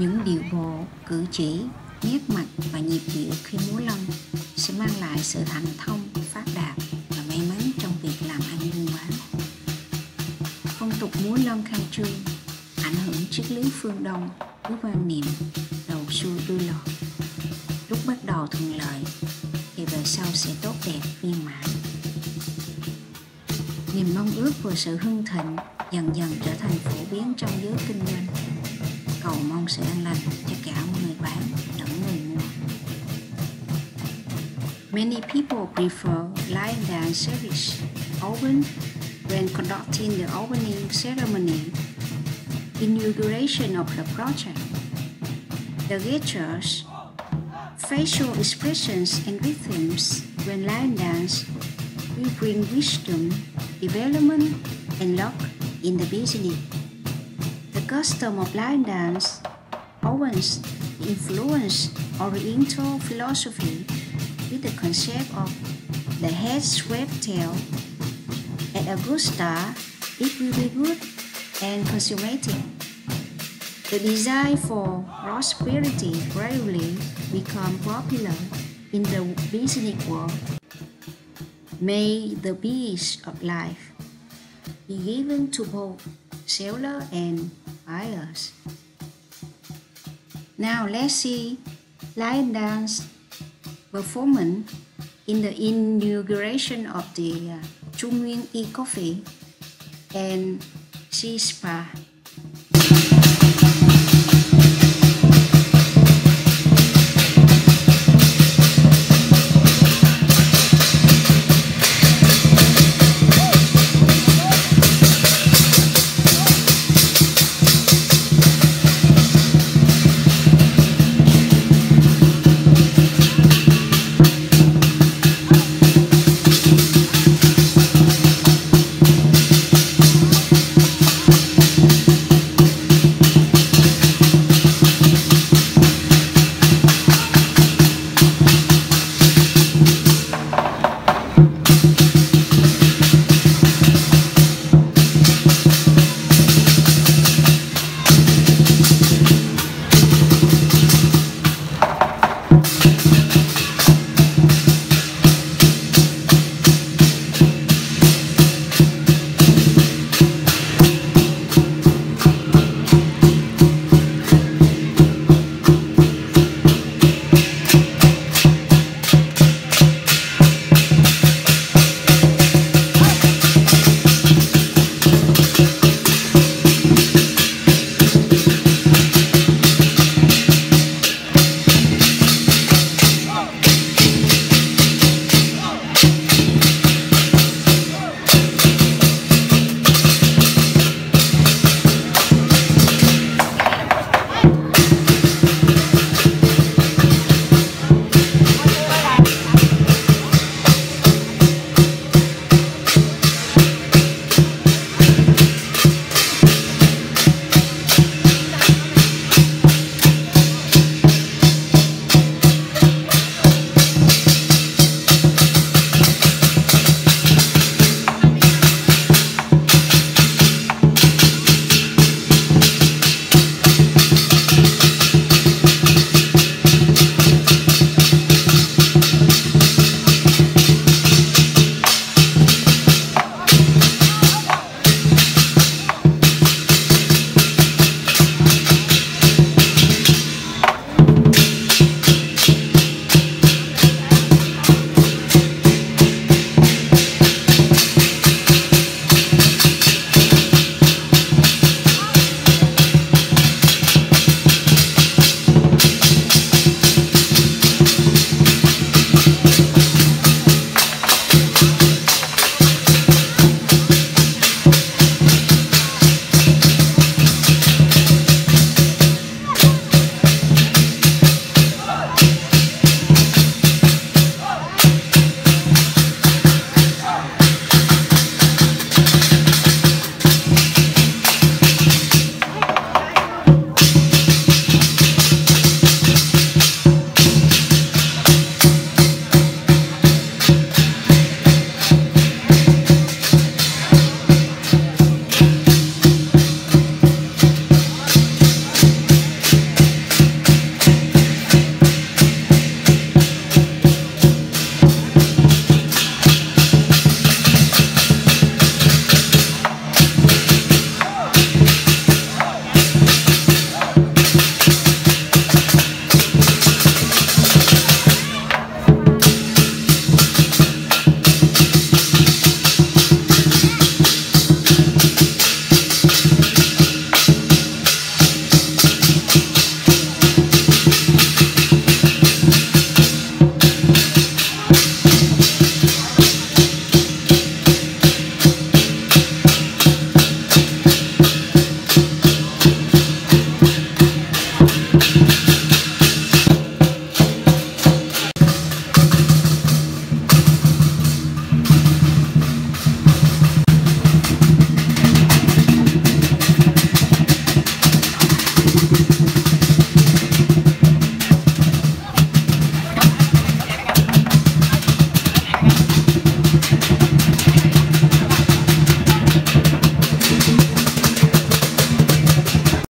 Những điệu bộ, cử chỉ, nét mặt và nhịp điệu khi múa lân sẽ mang lại sự thành thông, phát đạt và may mắn trong việc làm ăn buôn bán. Phong tục múa lân khai trương ảnh hưởng triết lý phương Đông với quan niệm đầu xuôi đuôi lọt. Lúc bắt đầu thuận lợi thì về sau sẽ tốt đẹp viên mãn. Niềm mong ước về sự hưng thịnh dần dần trở thành phổ biến trong giới kinh doanh, cầu mong sự an lành cho cả người bán lẫn người mua. Many people prefer lion dance service open when conducting the opening ceremony, inauguration of the project. The gestures, facial expressions and rhythms when lion dance will bring wisdom, development and luck in the business. The custom of lion dance opens the influence Oriental philosophy with the concept of the head swept tail. At a good start, it will be good and consummated. The desire for prosperity gradually become popular in the business world. May the peace of life be given to both seller and buyers. Now let's see lion dance performance in the inauguration of the Trung Nguyên E-Coffee and Sea Spa.